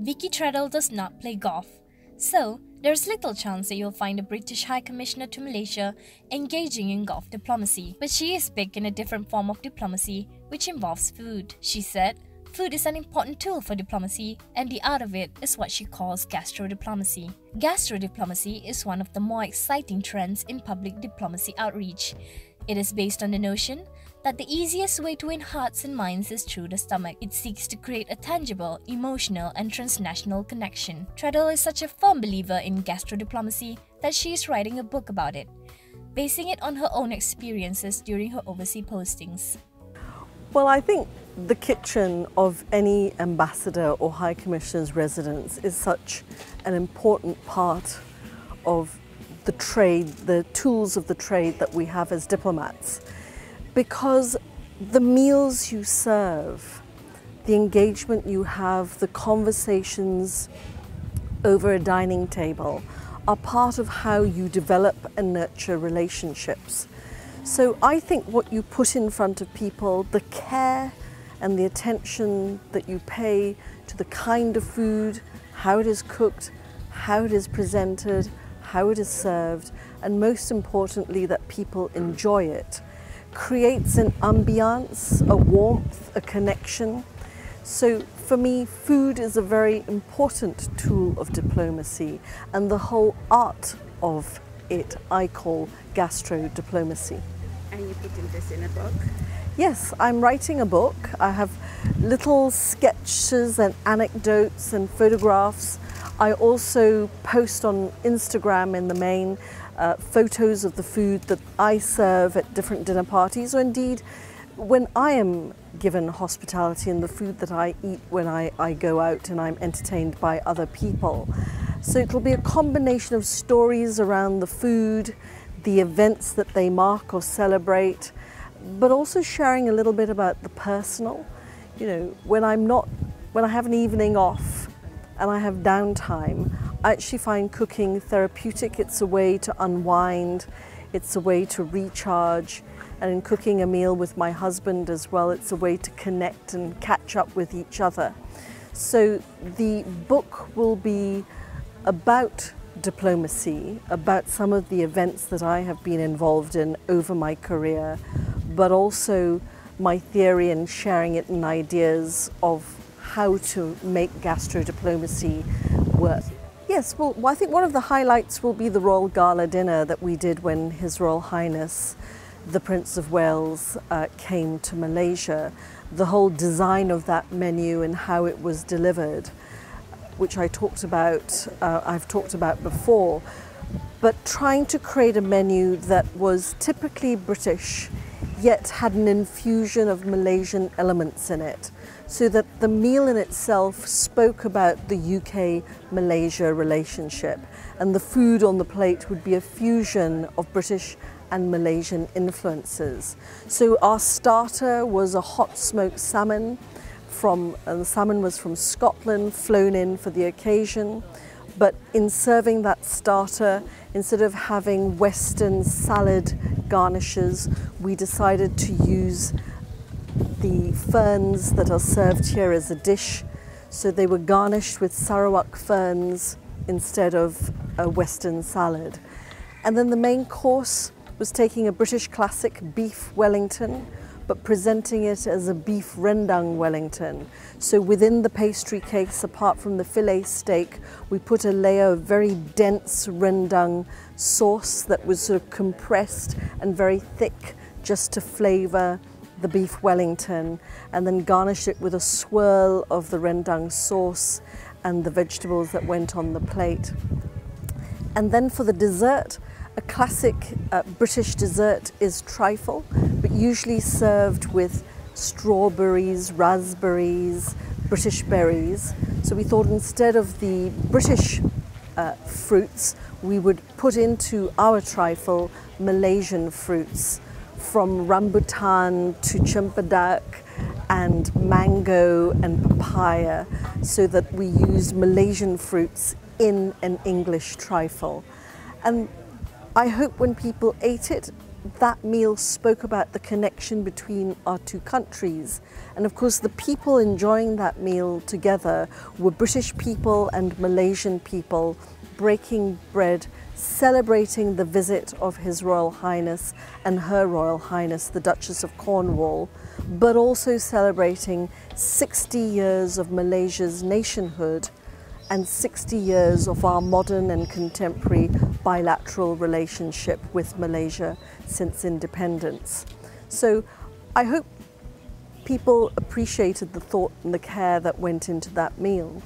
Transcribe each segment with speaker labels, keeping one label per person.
Speaker 1: Vicky Treadle does not play golf, so there's little chance that you'll find a British High Commissioner to Malaysia engaging in golf diplomacy. But she is big in a different form of diplomacy, which involves food. She said, "Food is an important tool for diplomacy, and the art of it is what she calls gastro diplomacy." Gastro diplomacy is one of the more exciting trends in public diplomacy outreach. It is based on the notion that the easiest way to win hearts and minds is through the stomach. It seeks to create a tangible, emotional, and transnational connection. Treadle is such a firm believer in gastro diplomacy that she is writing a book about it, basing it on her own experiences during her overseas postings.
Speaker 2: Well, I think the kitchen of any ambassador or high commissioner's residence is such an important part of the trade, the tools of the trade that we have as diplomats, because the meals you serve, the engagement you have, the conversations over a dining table are part of how you develop and nurture relationships. So I think what you put in front of people, the care and the attention that you pay to the kind of food, how it is cooked, how it is presented, how it is served, and most importantly that people enjoy it, creates an ambiance, a warmth, a connection. So for me, food is a very important tool of diplomacy, and the whole art of it I call gastro diplomacy.
Speaker 3: And you're putting this in a book?
Speaker 2: Yes, I'm writing a book. I have little sketches and anecdotes and photographs. I also post on Instagram in the main photos of the food that I serve at different dinner parties, or indeed when I am given hospitality and the food that I eat when I go out and I'm entertained by other people. So it will be a combination of stories around the food, the events that they mark or celebrate, but also sharing a little bit about the personal. You know, when I have an evening off and I have downtime, I actually find cooking therapeutic. It's a way to unwind, it's a way to recharge, and in cooking a meal with my husband as well, it's a way to connect and catch up with each other. So the book will be about diplomacy, about some of the events that I have been involved in over my career, but also my theory and sharing it and ideas of how to make gastro diplomacy work. Yes, well, I think one of the highlights will be the Royal Gala dinner that we did when His Royal Highness, the Prince of Wales, came to Malaysia. The whole design of that menu and how it was delivered, which I've talked about before, but trying to create a menu that was typically British, yet had an infusion of Malaysian elements in it, so that the meal in itself spoke about the UK-Malaysia relationship, and the food on the plate would be a fusion of British and Malaysian influences. So our starter was a hot smoked salmon, and the salmon was from Scotland, flown in for the occasion. But in serving that starter, instead of having Western salad garnishes, we decided to use the ferns that are served here as a dish. So they were garnished with Sarawak ferns instead of a Western salad. And then the main course was taking a British classic beef Wellington, but presenting it as a beef Rendang Wellington. So within the pastry case, apart from the fillet steak, we put a layer of very dense Rendang sauce that was sort of compressed and very thick, just to flavour the beef Wellington, and then garnish it with a swirl of the Rendang sauce and the vegetables that went on the plate. And then for the dessert, a classic British dessert is trifle, but usually served with strawberries, raspberries, British berries. So we thought instead of the British fruits, we would put into our trifle Malaysian fruits, from rambutan to cempedak and mango and papaya, so that we use Malaysian fruits in an English trifle. And I hope when people ate it, that meal spoke about the connection between our two countries. And of course, the people enjoying that meal together were British people and Malaysian people breaking bread, celebrating the visit of His Royal Highness and Her Royal Highness, the Duchess of Cornwall, but also celebrating 60 years of Malaysia's nationhood and 60 years of our modern and contemporary bilateral relationship with Malaysia since independence. So I hope people appreciated the thought and the care that went into that meal.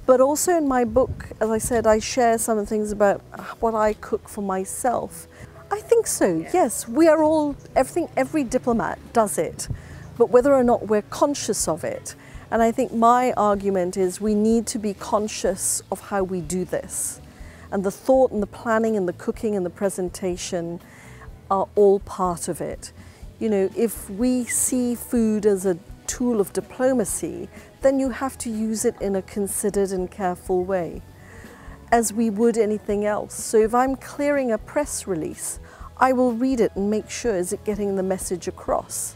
Speaker 2: But also in my book, as I said, I share some of the things about what I cook for myself. I think so, yes. We are all, every diplomat does it, but whether or not we're conscious of it. And I think my argument is we need to be conscious of how we do this. And the thought and the planning and the cooking and the presentation are all part of it. You know, if we see food as a tool of diplomacy, then you have to use it in a considered and careful way, as we would anything else. So if I'm clearing a press release, I will read it and make sure, is it getting the message across?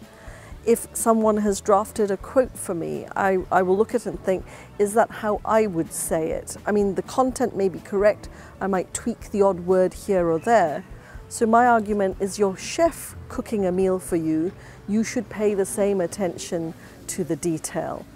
Speaker 2: If someone has drafted a quote for me, I will look at it and think, is that how I would say it? I mean, the content may be correct, I might tweak the odd word here or there. So my argument is your chef cooking a meal for you, you should pay the same attention to the detail.